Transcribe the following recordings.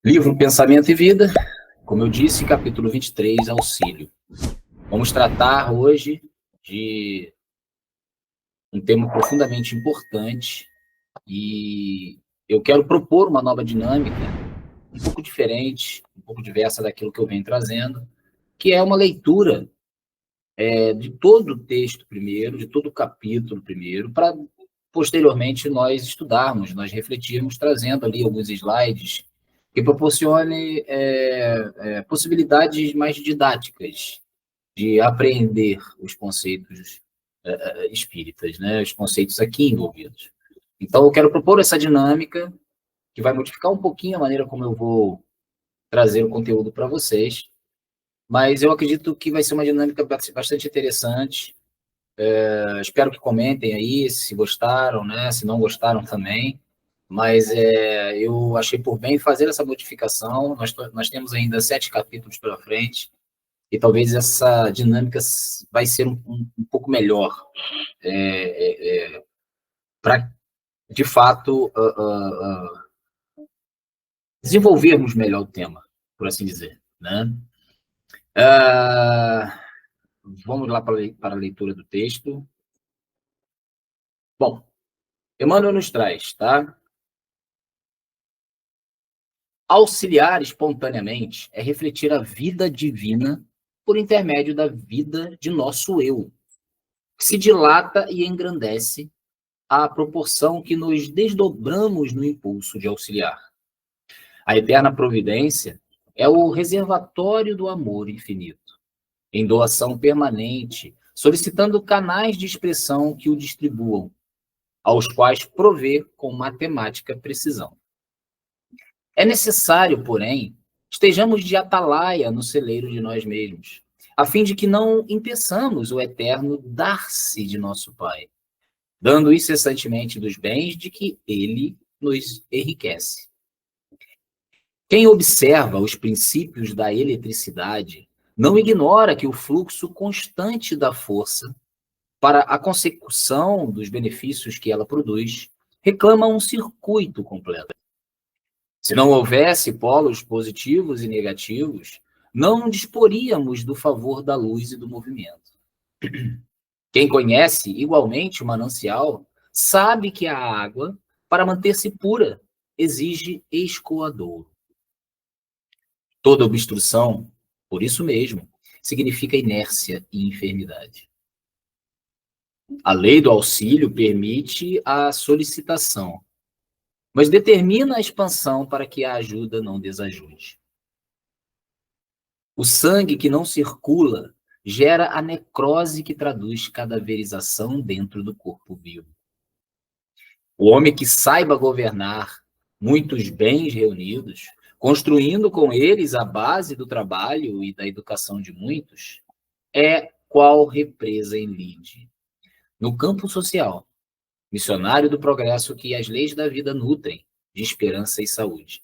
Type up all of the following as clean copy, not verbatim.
Livro Pensamento e Vida, como eu disse, capítulo 23, Auxílio. Vamos tratar hoje de um tema profundamente importante e eu quero propor uma nova dinâmica, um pouco diferente, um pouco diversa daquilo que eu venho trazendo, que é uma leitura de todo o texto primeiro, de todo o capítulo primeiro, para posteriormente nós estudarmos, nós refletirmos, trazendo ali alguns slides que proporcione possibilidades mais didáticas de apreender os conceitos espíritas, né? Os conceitos aqui envolvidos. Então, eu quero propor essa dinâmica que vai modificar um pouquinho a maneira como eu vou trazer o conteúdo para vocês, mas eu acredito que vai ser uma dinâmica bastante interessante. Espero que comentem aí se gostaram, né? Se não gostaram também. Mas eu achei por bem fazer essa modificação. Nós temos ainda 7 capítulos pela frente, e talvez essa dinâmica vai ser um pouco melhor, para, de fato, desenvolvermos melhor o tema, por assim dizer, né? Vamos lá para a leitura do texto. Bom, Emmanuel nos traz, tá? Auxiliar espontaneamente é refletir a vida divina por intermédio da vida de nosso eu, que se dilata e engrandece à proporção que nos desdobramos no impulso de auxiliar. A eterna providência é o reservatório do amor infinito, em doação permanente, solicitando canais de expressão que o distribuam, aos quais provê com matemática precisão. É necessário, porém, estejamos de atalaia no celeiro de nós mesmos, a fim de que não impeçamos o eterno dar-se de nosso Pai, dando incessantemente dos bens de que ele nos enriquece. Quem observa os princípios da eletricidade não ignora que o fluxo constante da força, para a consecução dos benefícios que ela produz, reclama um circuito completo. Se não houvesse polos positivos e negativos, não disporíamos do favor da luz e do movimento. Quem conhece igualmente o manancial sabe que a água, para manter-se pura, exige escoadouro. Toda obstrução, por isso mesmo, significa inércia e enfermidade. A lei do auxílio permite a solicitação, mas determina a expansão para que a ajuda não desajude. O sangue que não circula gera a necrose que traduz cadaverização dentro do corpo vivo. O homem que saiba governar muitos bens reunidos, construindo com eles a base do trabalho e da educação de muitos, é qual represa em lide. No campo social, missionário do progresso que as leis da vida nutrem de esperança e saúde,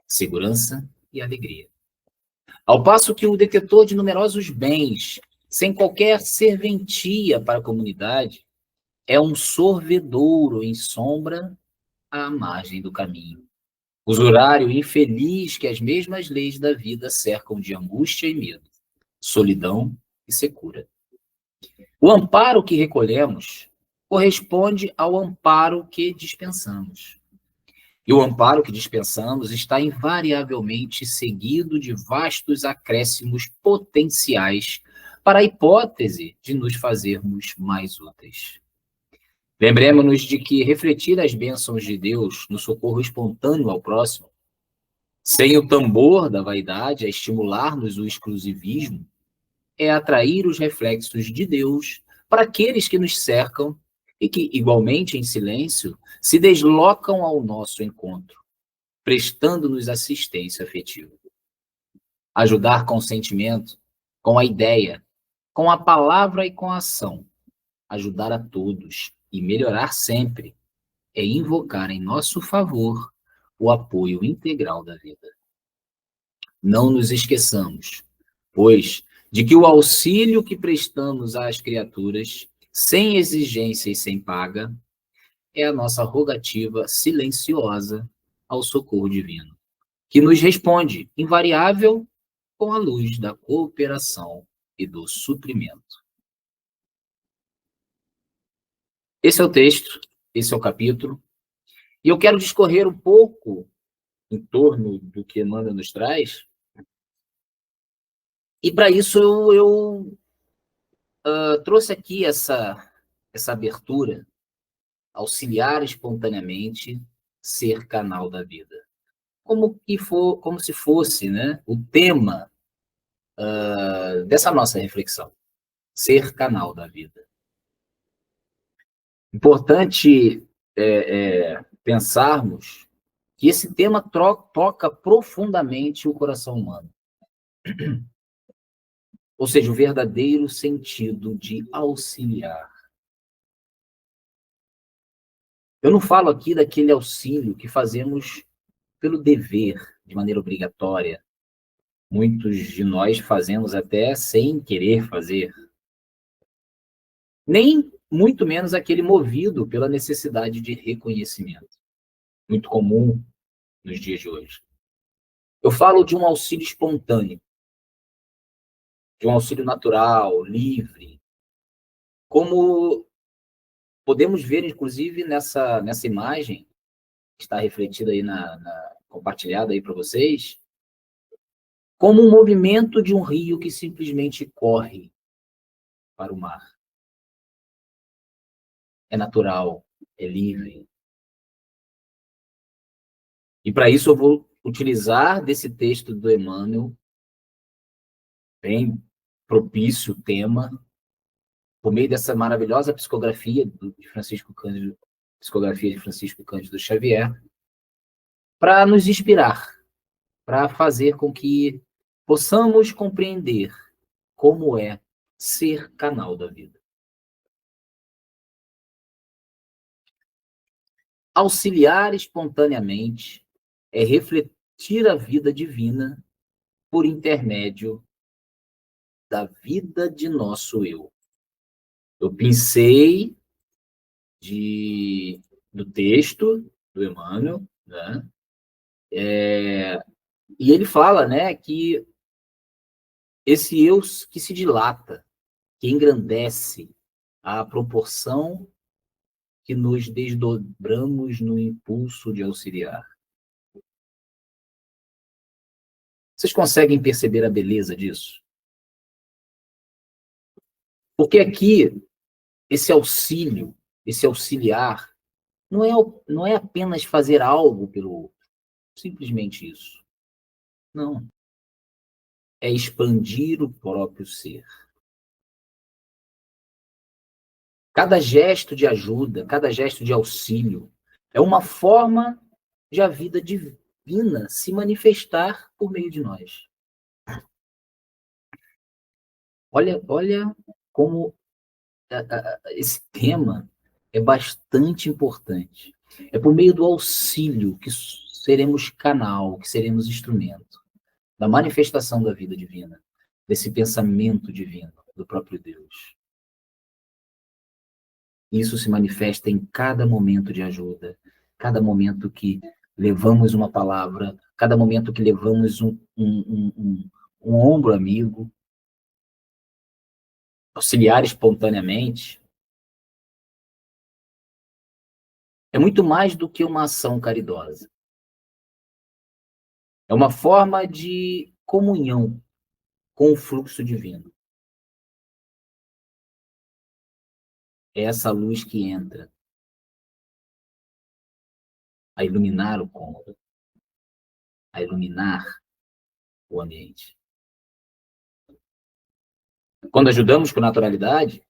segurança e alegria. Ao passo que o detetor de numerosos bens, sem qualquer serventia para a comunidade, é um sorvedouro em sombra à margem do caminho. Usurário infeliz que as mesmas leis da vida cercam de angústia e medo, solidão e secura. O amparo que recolhemos corresponde ao amparo que dispensamos. E o amparo que dispensamos está invariavelmente seguido de vastos acréscimos potenciais para a hipótese de nos fazermos mais úteis. Lembremos-nos de que refletir as bênçãos de Deus no socorro espontâneo ao próximo, sem o tambor da vaidade a estimular-nos o exclusivismo, é atrair os reflexos de Deus para aqueles que nos cercam e que, igualmente em silêncio, se deslocam ao nosso encontro, prestando-nos assistência afetiva. Ajudar com o sentimento, com a ideia, com a palavra e com a ação, ajudar a todos e melhorar sempre, é invocar em nosso favor o apoio integral da vida. Não nos esqueçamos, pois, de que o auxílio que prestamos às criaturas, sem exigência e sem paga, é a nossa rogativa silenciosa ao socorro divino, que nos responde, invariável, com a luz da cooperação e do suprimento. Esse é o texto, esse é o capítulo, e eu quero discorrer um pouco em torno do que Emmanuel nos traz, e para isso eu trouxe aqui essa abertura, auxiliar espontaneamente, ser canal da vida. Como se fosse, né, o tema dessa nossa reflexão, ser canal da vida. Importante pensarmos que esse tema toca profundamente o coração humano. Ou seja, o verdadeiro sentido de auxiliar. Eu não falo aqui daquele auxílio que fazemos pelo dever, de maneira obrigatória. Muitos de nós fazemos até sem querer fazer. Nem muito menos aquele movido pela necessidade de reconhecimento. Muito comum nos dias de hoje. Eu falo de um auxílio espontâneo, de um auxílio natural, livre, como podemos ver, inclusive, nessa imagem, que está refletida aí, compartilhada aí para vocês, como um movimento de um rio que simplesmente corre para o mar. É natural, é livre. E para isso eu vou utilizar desse texto do Emmanuel, bem propício o tema, por meio dessa maravilhosa psicografia de Francisco Cândido, psicografia de Francisco Cândido Xavier, para nos inspirar, para fazer com que possamos compreender como é ser canal da vida. Auxiliar espontaneamente é refletir a vida divina por intermédio da vida de nosso eu. Eu pensei do texto do Emmanuel, né? E ele fala, né, que esse eu que se dilata, que engrandece à proporção que nos desdobramos no impulso de auxiliar. Vocês conseguem perceber a beleza disso? Porque aqui, esse auxílio, esse auxiliar, não é apenas fazer algo pelo outro, simplesmente isso. Não. É expandir o próprio ser. Cada gesto de ajuda, cada gesto de auxílio, é uma forma de a vida divina se manifestar por meio de nós. Olha como esse tema é bastante importante. É por meio do auxílio que seremos canal, que seremos instrumento da manifestação da vida divina, desse pensamento divino do próprio Deus. Isso se manifesta em cada momento de ajuda, cada momento que levamos uma palavra, cada momento que levamos um ombro amigo, auxiliar espontaneamente. É muito mais do que uma ação caridosa. É uma forma de comunhão com o fluxo divino. É essa luz que entra a iluminar o cômodo, a iluminar o ambiente. Quando ajudamos com naturalidade,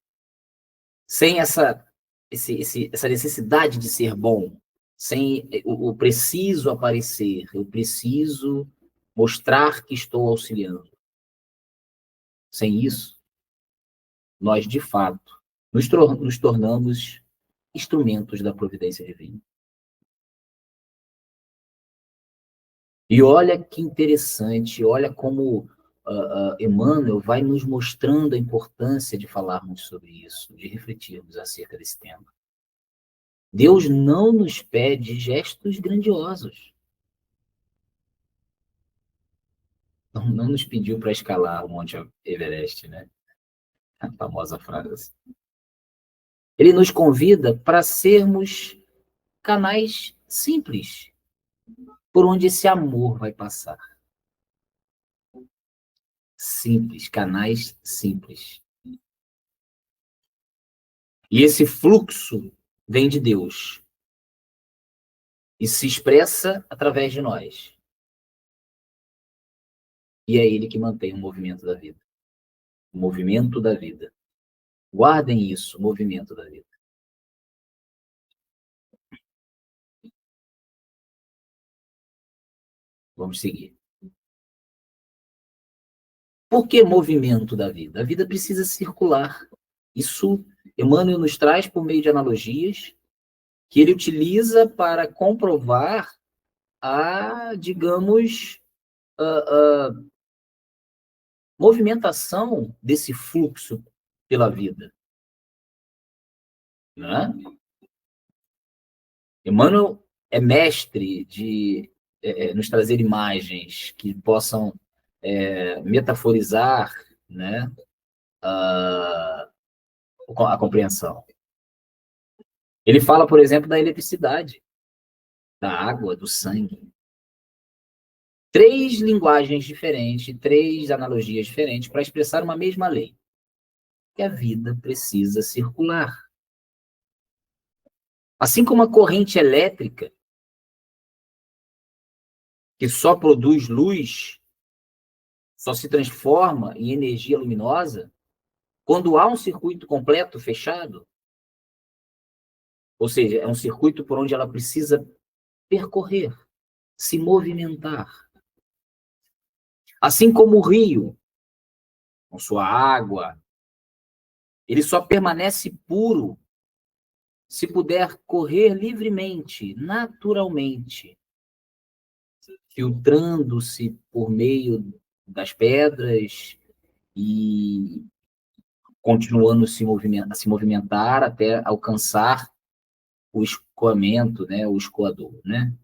sem essa necessidade de ser bom, sem o preciso aparecer, eu preciso mostrar que estou auxiliando. Sem isso, nós, de fato, nos tornamos instrumentos da providência divina. E olha que interessante, olha como Emmanuel vai nos mostrando a importância de falarmos sobre isso, de refletirmos acerca desse tema. Deus não nos pede gestos grandiosos. não nos pediu para escalar o Monte Everest, né? A famosa frase. Ele nos convida para sermos canais simples, por onde esse amor vai passar. Simples, canais simples. E esse fluxo vem de Deus e se expressa através de nós. E é ele que mantém o movimento da vida. O movimento da vida. Guardem isso, o movimento da vida. Vamos seguir. Por que movimento da vida? A vida precisa circular. Isso Emmanuel nos traz por meio de analogias que ele utiliza para comprovar a, digamos, a movimentação desse fluxo pela vida. Né? Emmanuel é mestre de nos trazer imagens que possam metaforizar, né, a compreensão. Ele fala, por exemplo, da eletricidade, da água, do sangue. 3 linguagens diferentes, 3 analogias diferentes para expressar uma mesma lei. Que a vida precisa circular. Assim como a corrente elétrica, que só produz luz, só se transforma em energia luminosa, quando há um circuito completo fechado, ou seja, é um circuito por onde ela precisa percorrer, se movimentar. Assim como o rio, com sua água, ele só permanece puro se puder correr livremente, naturalmente, filtrando-se por meio das pedras e continuando a se movimentar até alcançar o escoamento, né, o escoador, né?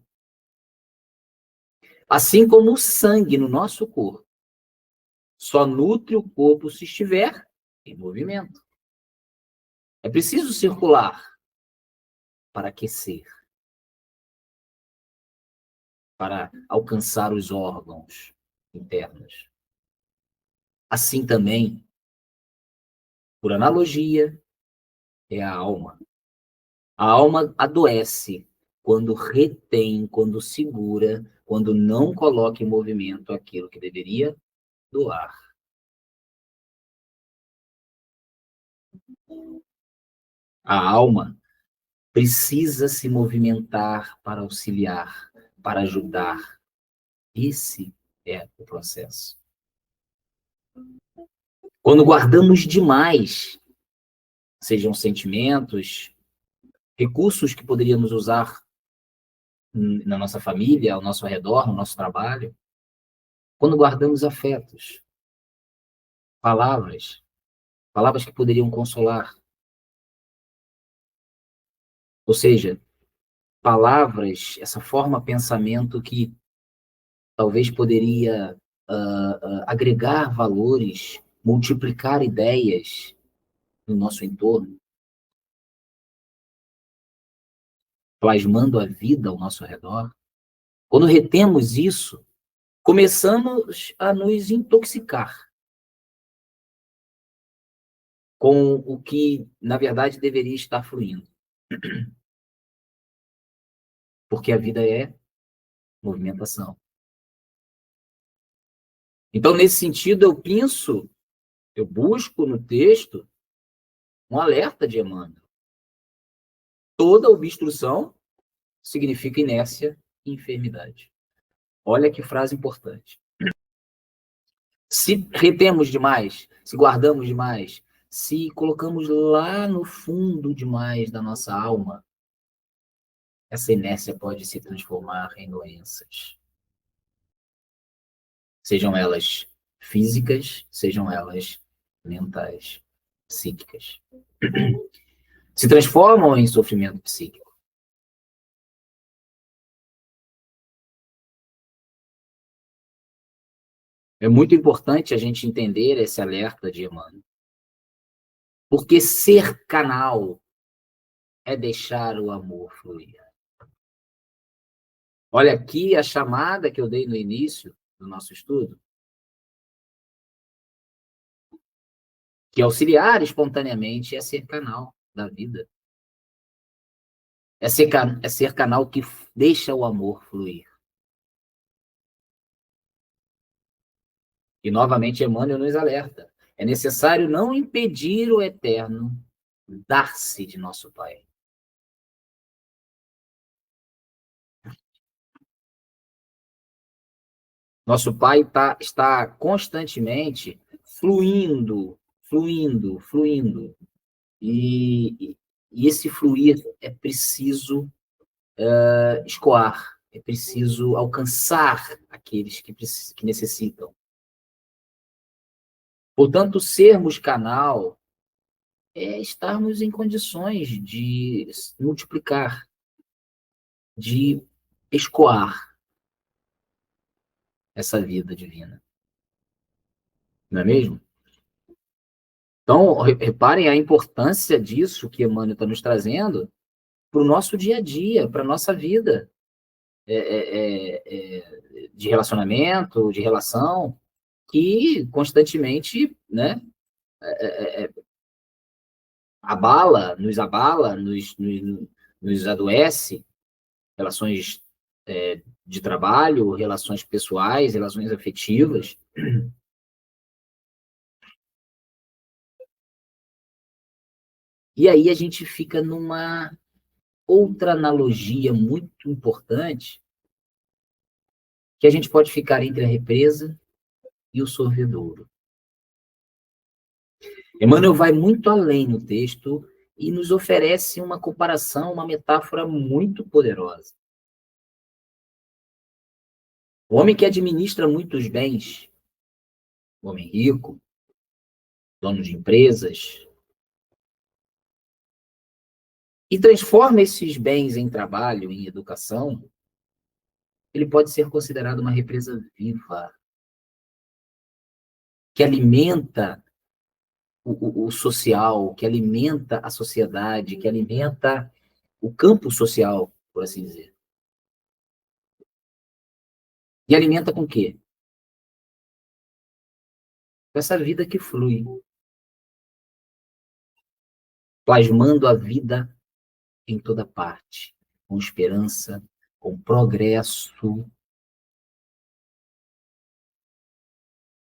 Assim como o sangue no nosso corpo só nutre o corpo se estiver em movimento. É preciso circular para aquecer, para alcançar os órgãos internos. Assim também, por analogia, é a alma. A alma adoece quando retém, quando segura, quando não coloca em movimento aquilo que deveria doar. A alma precisa se movimentar para auxiliar, para ajudar. Esse é o processo. Quando guardamos demais, sejam sentimentos, recursos que poderíamos usar na nossa família, ao nosso redor, no nosso trabalho, quando guardamos afetos, palavras que poderiam consolar, ou seja, palavras, essa forma pensamento que talvez poderia agregar valores, multiplicar ideias no nosso entorno, plasmando a vida ao nosso redor. Quando retemos isso, começamos a nos intoxicar com o que, na verdade, deveria estar fluindo. Porque a vida é movimentação. Então, nesse sentido, eu busco no texto um alerta de Emmanuel. Toda obstrução significa inércia e enfermidade. Olha que frase importante. Se retemos demais, se guardamos demais, se colocamos lá no fundo demais da nossa alma, essa inércia pode se transformar em doenças. Sejam elas físicas, sejam elas mentais, psíquicas. Se transformam em sofrimento psíquico. É muito importante a gente entender esse alerta de Emmanuel. Porque ser canal é deixar o amor fluir. Olha aqui a chamada que eu dei no início do nosso estudo, que auxiliar espontaneamente é ser canal da vida. É ser canal que deixa o amor fluir. E, novamente, Emmanuel nos alerta. É necessário não impedir o eterno dar-se de nosso Pai. Nosso Pai está constantemente fluindo, fluindo, fluindo. E esse fluir é preciso escoar, é preciso alcançar aqueles que necessitam. Portanto, sermos canal é estarmos em condições de multiplicar, de escoar essa vida divina. Não é mesmo? Então, reparem a importância disso que Emmanuel está nos trazendo para o nosso dia a dia, para a nossa vida de relacionamento, de relação, que constantemente, né, abala, nos adoece, relações de trabalho, relações pessoais, relações afetivas. E aí a gente fica numa outra analogia muito importante, que a gente pode ficar entre a represa e o sorvedouro. Emmanuel vai muito além no texto e nos oferece uma comparação, uma metáfora muito poderosa. O homem que administra muitos bens, o homem rico, dono de empresas, e transforma esses bens em trabalho, em educação, ele pode ser considerado uma represa viva, que alimenta o social, que alimenta a sociedade, que alimenta o campo social, por assim dizer. E alimenta com o quê? Com essa vida que flui, plasmando a vida em toda parte, com esperança, com progresso,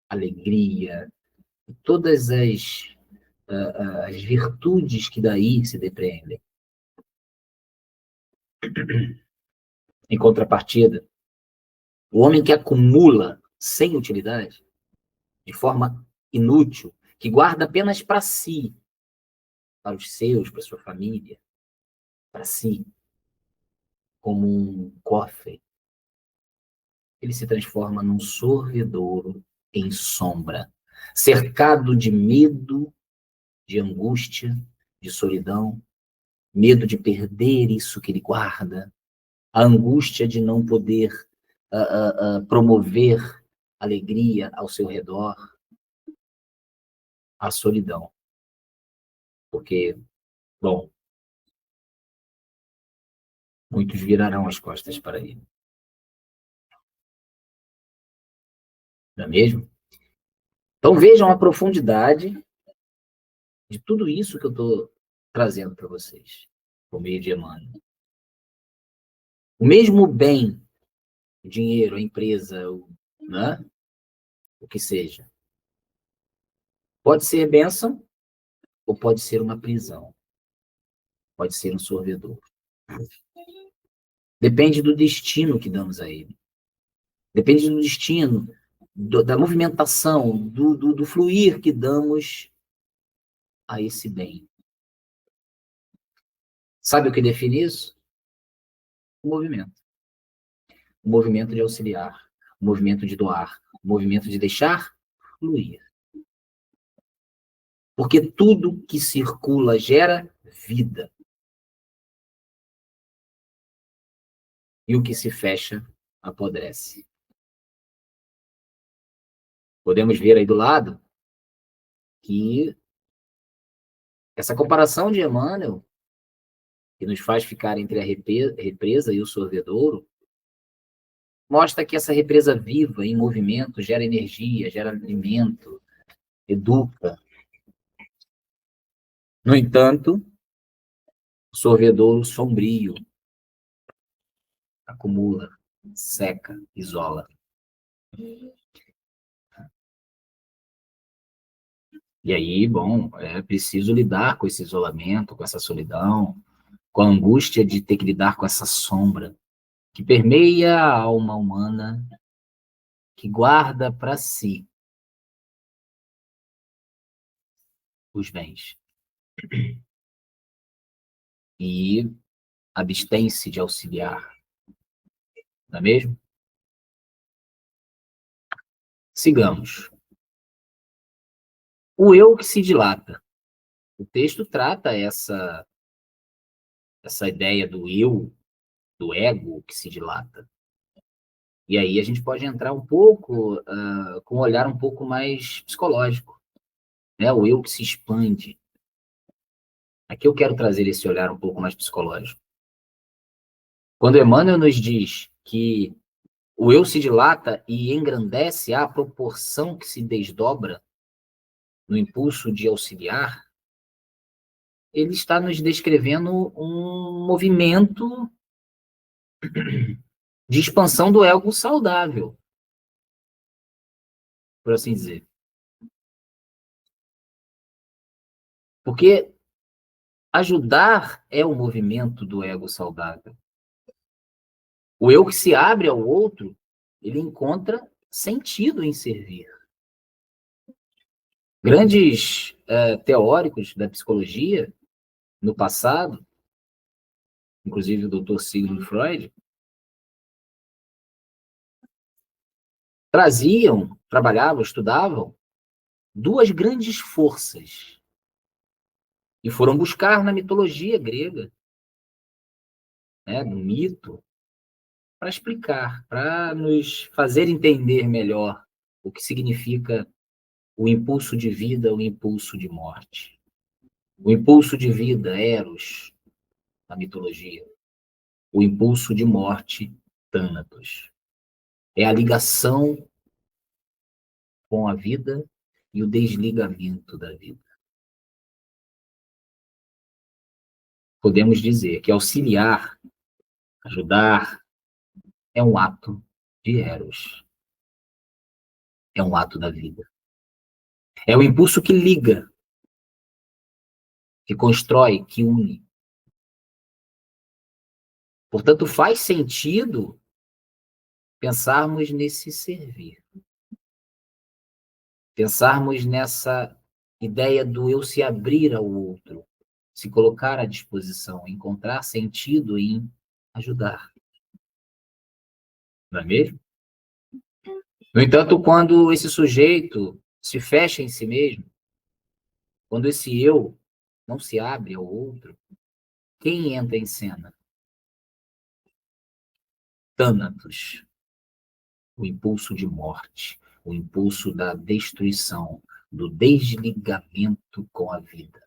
alegria, todas as virtudes que daí se depreendem. Em contrapartida, o homem que acumula sem utilidade, de forma inútil, que guarda apenas para si, para os seus, para sua família, para si, como um cofre, ele se transforma num sorvedouro em sombra, cercado de medo, de angústia, de solidão, medo de perder isso que ele guarda, a angústia de não poder promover alegria ao seu redor, a solidão. Porque, bom, muitos virarão as costas para ele. Não é mesmo? Então vejam a profundidade de tudo isso que eu estou trazendo para vocês, por meio de Emmanuel. O mesmo bem, o dinheiro, a empresa, né? O que seja, pode ser bênção ou pode ser uma prisão, pode ser um sorvedor. Depende do destino que damos a ele. Depende do destino, da movimentação, do fluir que damos a esse bem. Sabe o que define isso? O movimento. O movimento de auxiliar, o movimento de doar, o movimento de deixar fluir. Porque tudo que circula gera vida. E o que se fecha apodrece. Podemos ver aí do lado que essa comparação de Emmanuel, que nos faz ficar entre a represa e o sorvedouro, mostra que essa represa viva, em movimento, gera energia, gera alimento, educa. No entanto, o sorvedouro sombrio acumula, seca, isola. E aí, bom, é preciso lidar com esse isolamento, com essa solidão, com a angústia de ter que lidar com essa sombra que permeia a alma humana, que guarda para si os bens e abstém-se de auxiliar, não é mesmo? Sigamos. O eu que se dilata. O texto trata essa ideia do eu, do ego que se dilata. E aí a gente pode entrar um pouco, com um olhar um pouco mais psicológico, né? O eu que se expande. Aqui eu quero trazer esse olhar um pouco mais psicológico. Quando Emmanuel nos diz que o eu se dilata e engrandece à proporção que se desdobra no impulso de auxiliar, ele está nos descrevendo um movimento de expansão do ego saudável, por assim dizer. Porque ajudar é o movimento do ego saudável. O eu que se abre ao outro, ele encontra sentido em servir. Grandes teóricos da psicologia, no passado, inclusive o Dr. Sigmund Freud, trabalhavam, estudavam duas grandes forças e foram buscar na mitologia grega, né, no mito, para explicar, para nos fazer entender melhor o que significa o impulso de vida, o impulso de morte. O impulso de vida, Eros, na mitologia. O impulso de morte, Thanatos. É a ligação com a vida e o desligamento da vida. Podemos dizer que auxiliar, ajudar, é um ato de Eros. É um ato da vida. É o impulso que liga, que constrói, que une. Portanto, faz sentido pensarmos nesse servir. Pensarmos nessa ideia do eu se abrir ao outro, se colocar à disposição, encontrar sentido em ajudar. Não é mesmo? No entanto, quando esse sujeito se fecha em si mesmo, quando esse eu não se abre ao outro, quem entra em cena? Thanatos, o impulso de morte, o impulso da destruição, do desligamento com a vida.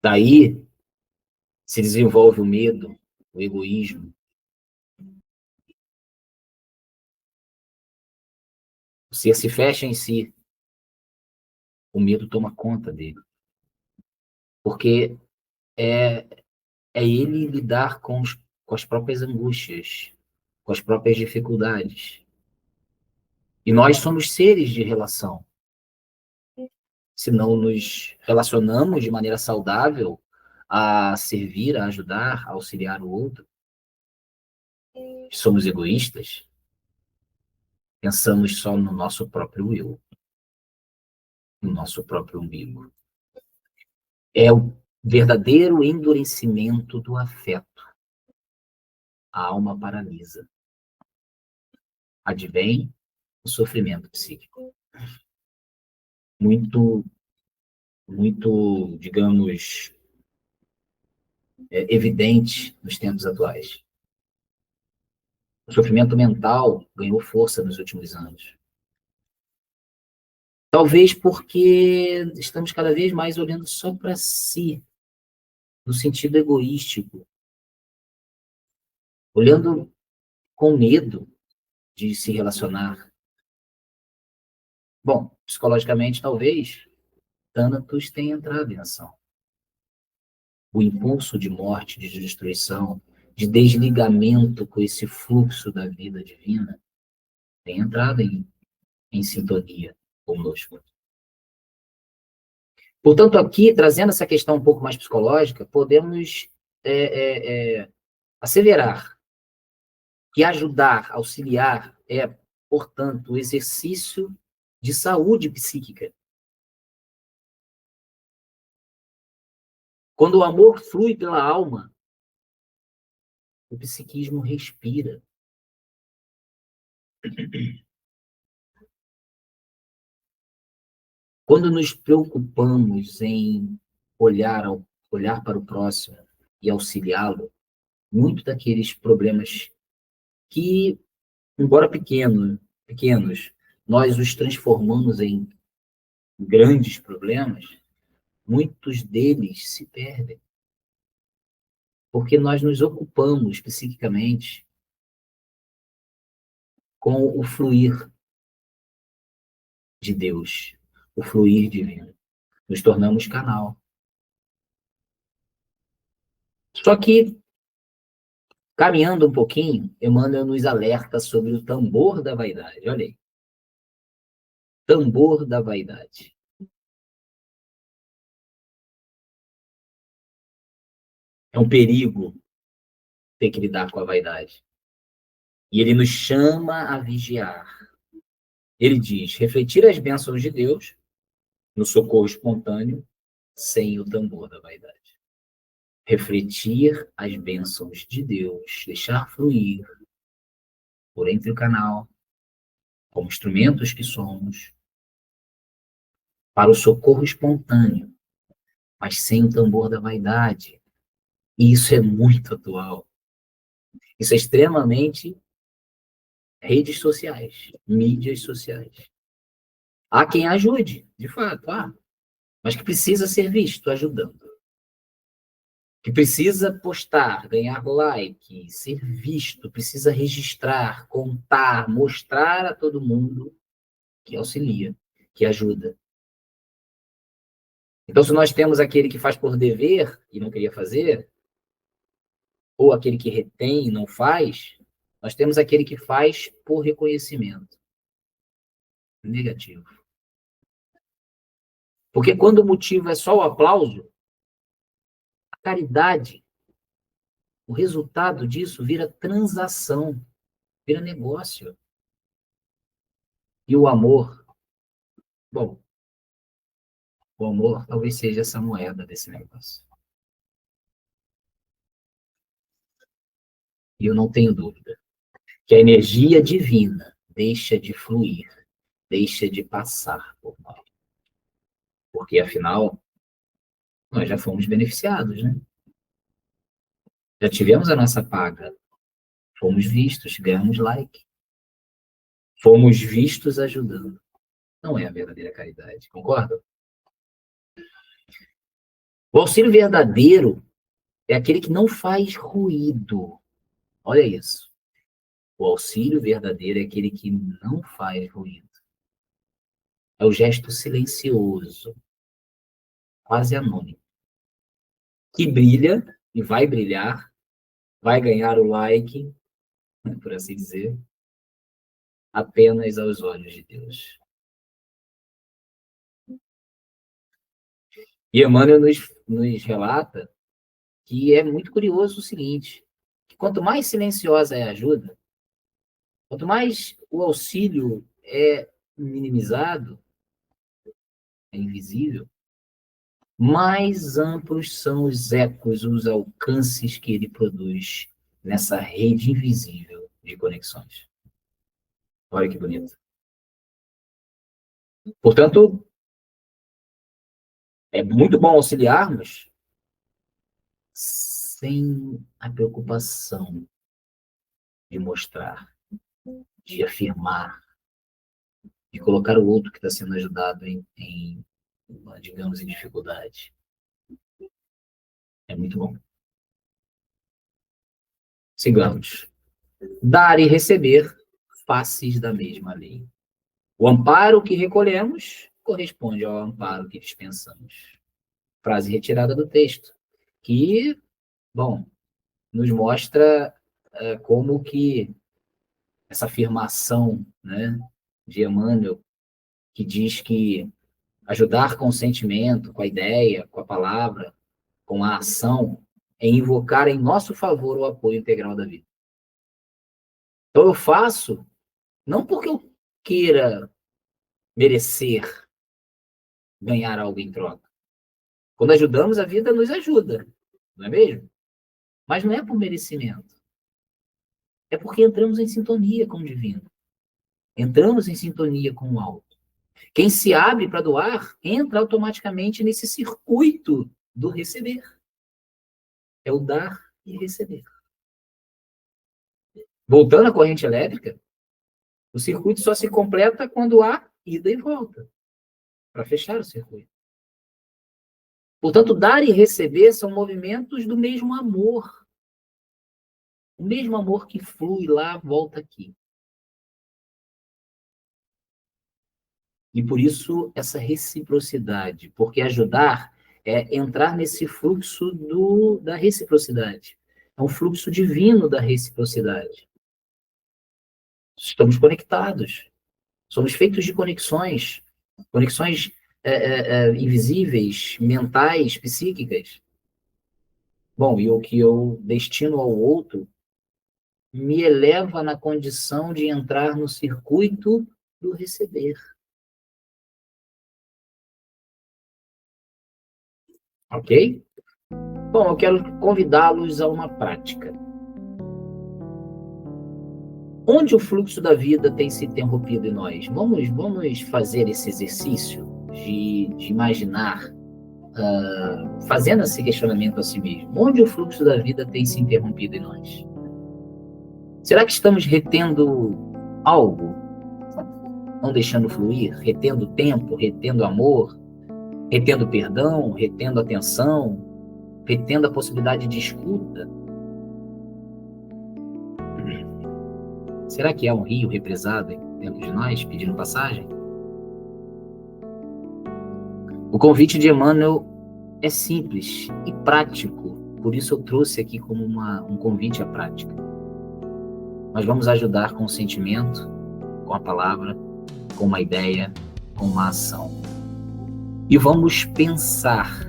Daí se desenvolve o medo, o egoísmo. O ser se fecha em si, o medo toma conta dele. Porque é ele lidar com as próprias angústias, com as próprias dificuldades. E nós somos seres de relação. Se não nos relacionamos de maneira saudável a servir, a ajudar, a auxiliar o outro, somos egoístas, pensamos só no nosso próprio eu, no nosso próprio umbigo. É o verdadeiro endurecimento do afeto. A alma paralisa. Advém o sofrimento psíquico. Muito, muito, digamos, evidente nos tempos atuais. O sofrimento mental ganhou força nos últimos anos. Talvez porque estamos cada vez mais olhando só para si, no sentido egoístico, olhando com medo de se relacionar. Bom, psicologicamente, talvez, Thanatos tenha entrado em ação. O impulso de morte, de destruição, de desligamento com esse fluxo da vida divina, tem entrado em sintonia conosco. Portanto, aqui, trazendo essa questão um pouco mais psicológica, podemos asseverar que ajudar, auxiliar, é, portanto, o exercício de saúde psíquica. Quando o amor flui pela alma, o psiquismo respira. Quando nos preocupamos em olhar para o próximo e auxiliá-lo, muito daqueles problemas que, embora pequenos, nós os transformamos em grandes problemas, muitos deles se perdem. Porque nós nos ocupamos psiquicamente com o fluir de Deus, o fluir divino. Nos tornamos canal. Só que, caminhando um pouquinho, Emmanuel nos alerta sobre o tambor da vaidade. Olha aí. Tambor da vaidade. É um perigo ter que lidar com a vaidade. E ele nos chama a vigiar. Ele diz, refletir as bênçãos de Deus no socorro espontâneo, sem o tambor da vaidade. Refletir as bênçãos de Deus, deixar fluir por entre o canal, como instrumentos que somos, para o socorro espontâneo, mas sem o tambor da vaidade. E isso é muito atual. Isso é extremamente redes sociais, mídias sociais. Há quem ajude, de fato, mas que precisa ser visto ajudando. Que precisa postar, ganhar like, ser visto, precisa registrar, contar, mostrar a todo mundo que auxilia, que ajuda. Então, se nós temos aquele que faz por dever e não queria fazer, ou aquele que retém e não faz, nós temos aquele que faz por reconhecimento. Negativo. Porque quando o motivo é só o aplauso, a caridade, o resultado disso vira transação, vira negócio. E o amor, bom, o amor talvez seja essa moeda desse negócio. E eu não tenho dúvida que a energia divina deixa de fluir, deixa de passar por nós. Porque, afinal, nós já fomos beneficiados, né? Já tivemos a nossa paga. Fomos vistos, ganhamos like. Fomos vistos ajudando. Não é a verdadeira caridade, concorda? O auxílio verdadeiro é aquele que não faz ruído. Olha isso. O auxílio verdadeiro é aquele que não faz ruído. É o gesto silencioso, quase anônimo, que brilha e vai brilhar, vai ganhar o like, por assim dizer, apenas aos olhos de Deus. E Emmanuel nos relata que é muito curioso o seguinte, que quanto mais silenciosa é a ajuda, quanto mais o auxílio é minimizado, é invisível, mais amplos são os ecos, os alcances que ele produz nessa rede invisível de conexões. Olha que bonito. Portanto, é muito bom auxiliarmos sem a preocupação de mostrar, de afirmar, de colocar o outro que está sendo ajudado digamos, em dificuldade. É muito bom. Sigamos. Dar e receber, faces da mesma lei. O amparo que recolhemos corresponde ao amparo que dispensamos. Frase retirada do texto, que, bom, nos mostra como que essa afirmação, né, de Emmanuel, que diz que ajudar com o sentimento, com a ideia, com a palavra, com a ação, é invocar em nosso favor o apoio integral da vida. Então eu faço, não porque eu queira merecer ganhar algo em troca. Quando ajudamos, a vida nos ajuda, não é mesmo? Mas não é por merecimento. É porque entramos em sintonia com o divino. Entramos em sintonia com o alto. Quem se abre para doar, entra automaticamente nesse circuito do receber. É o dar e receber. Voltando à corrente elétrica, o circuito só se completa quando há ida e volta, para fechar o circuito. Portanto, dar e receber são movimentos do mesmo amor. O mesmo amor que flui lá, volta aqui. E por isso, essa reciprocidade, porque ajudar é entrar nesse fluxo da reciprocidade. É um fluxo divino da reciprocidade. Estamos conectados. Somos feitos de conexões. Conexões invisíveis, mentais, psíquicas. Bom, e o que eu destino ao outro me eleva na condição de entrar no circuito do receber. Ok? Bom, eu quero convidá-los a uma prática. Onde o fluxo da vida tem se interrompido em nós? Vamos fazer esse exercício de imaginar, fazendo esse questionamento a si mesmo. Onde o fluxo da vida tem se interrompido em nós? Será que estamos retendo algo? Não deixando fluir? Retendo tempo? Retendo amor? Retendo perdão? Retendo atenção? Retendo a possibilidade de escuta? Será que há um rio represado dentro de nós, pedindo passagem? O convite de Emmanuel é simples e prático, por isso eu trouxe aqui como um convite à prática. Nós vamos ajudar com o sentimento, com a palavra, com uma ideia, com uma ação. E vamos pensar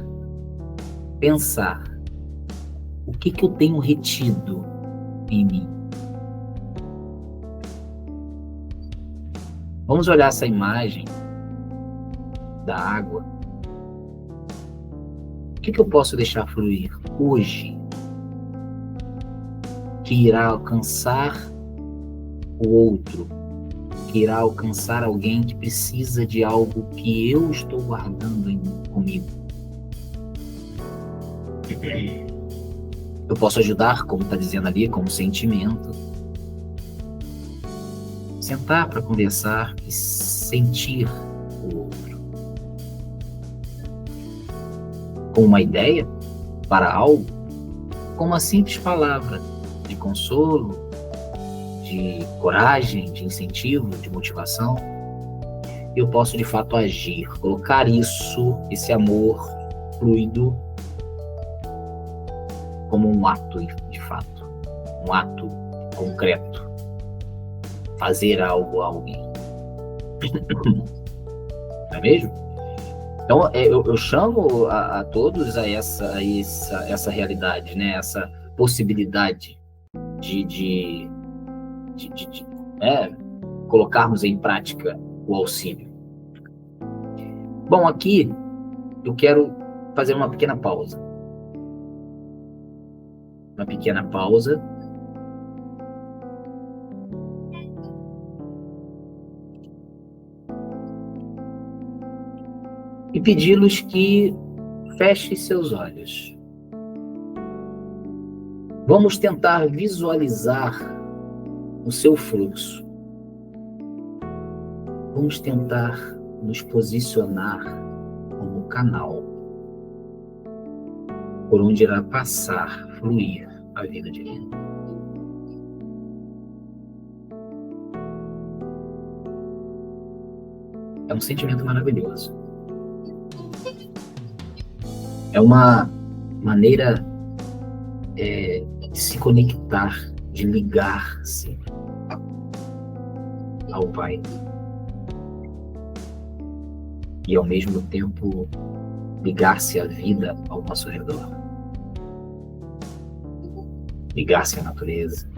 o que eu tenho retido em mim. Vamos olhar essa imagem da água. O que eu posso deixar fluir hoje que irá alcançar o outro, que irá alcançar alguém que precisa de algo que eu estou guardando comigo? Eu posso ajudar, como está dizendo ali, como sentimento. Sentar para conversar e sentir o outro. Com uma ideia para algo, com uma simples palavra de consolo, de coragem, de incentivo, de motivação, eu posso de fato agir, colocar esse amor fluido, como um ato de fato, um ato concreto. Fazer algo a alguém. Não é mesmo? Então, eu chamo a todos a essa realidade, né? Essa possibilidade de colocarmos em prática o auxílio. Bom, aqui eu quero fazer uma pequena pausa. Uma pequena pausa. E pedi-los que fechem seus olhos. Vamos tentar visualizar no seu fluxo. Vamos tentar nos posicionar como canal por onde irá passar, fluir a vida divina. É um sentimento maravilhoso. É uma maneira de se conectar, de ligar-se ao Pai. E ao mesmo tempo ligar-se à vida ao nosso redor. Ligar-se à natureza.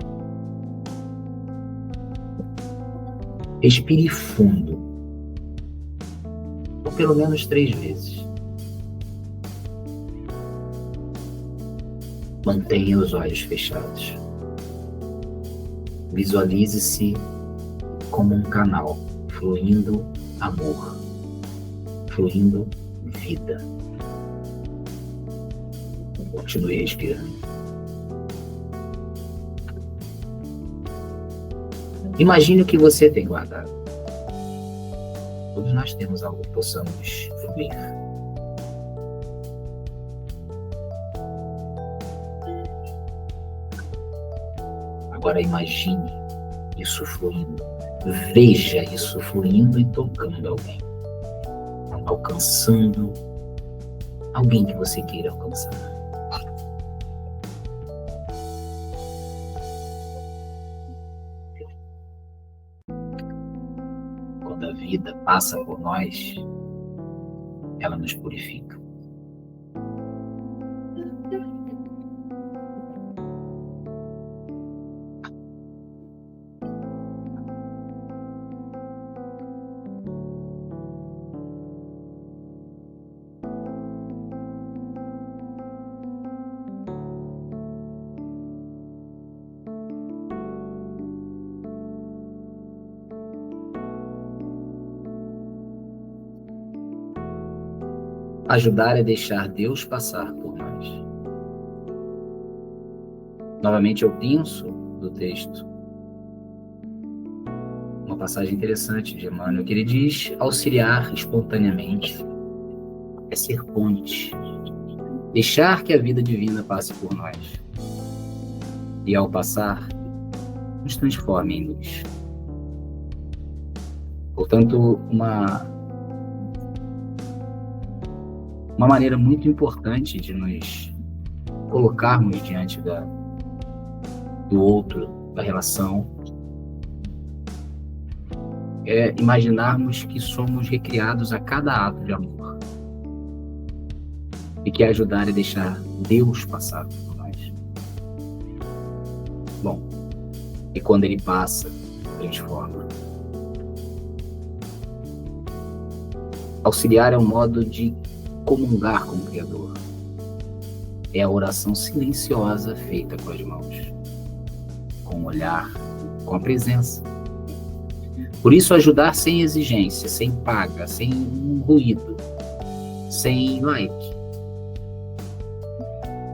Respire fundo, ou pelo menos 3 vezes. Mantenha os olhos fechados. Visualize-se como um canal, fluindo amor, fluindo vida. Continue respirando. Imagine o que você tem guardado. Todos nós temos algo que possamos fluir. Agora imagine isso fluindo. Veja isso fluindo e tocando alguém. Alcançando alguém que você queira alcançar. Quando a vida passa por nós, ela nos purifica. Ajudar é deixar Deus passar por nós. Novamente eu penso do texto uma passagem interessante de Emmanuel, que ele diz: auxiliar espontaneamente é ser ponte, deixar que a vida divina passe por nós, e ao passar, nos transforme em luz. Portanto, uma maneira muito importante de nos colocarmos diante do outro, da relação, é imaginarmos que somos recriados a cada ato de amor e que ajudar é deixar Deus passar por nós. Bom, e quando Ele passa, transforma. Auxiliar é um modo de comungar com o Criador. É a oração silenciosa feita com as mãos, com o olhar, com a presença. Por isso, ajudar sem exigência, sem paga, sem um ruído, sem like,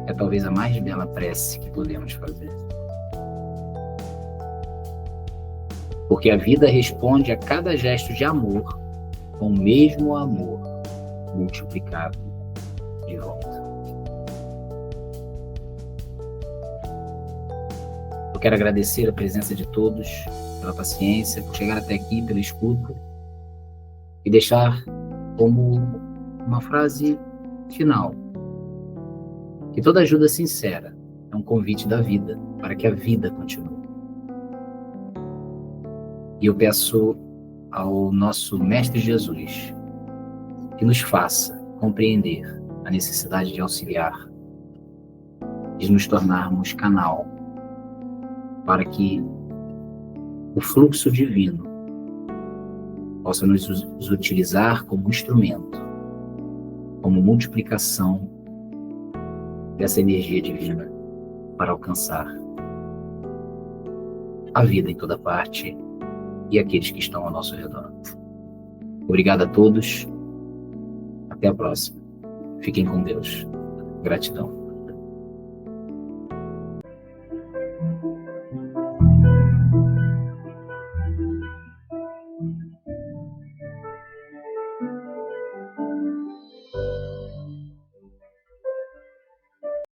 é talvez a mais bela prece que podemos fazer. Porque a vida responde a cada gesto de amor com o mesmo amor multiplicado de volta. Eu quero agradecer a presença de todos, pela paciência, por chegar até aqui, pela escuta, e deixar como uma frase final que toda ajuda sincera é um convite da vida para que a vida continue. E eu peço ao nosso Mestre Jesus que nos faça compreender a necessidade de auxiliar, de nos tornarmos canal para que o fluxo divino possa nos utilizar como instrumento, como multiplicação dessa energia divina para alcançar a vida em toda parte e aqueles que estão ao nosso redor. Obrigado a todos. Até a próxima. Fiquem com Deus. Gratidão.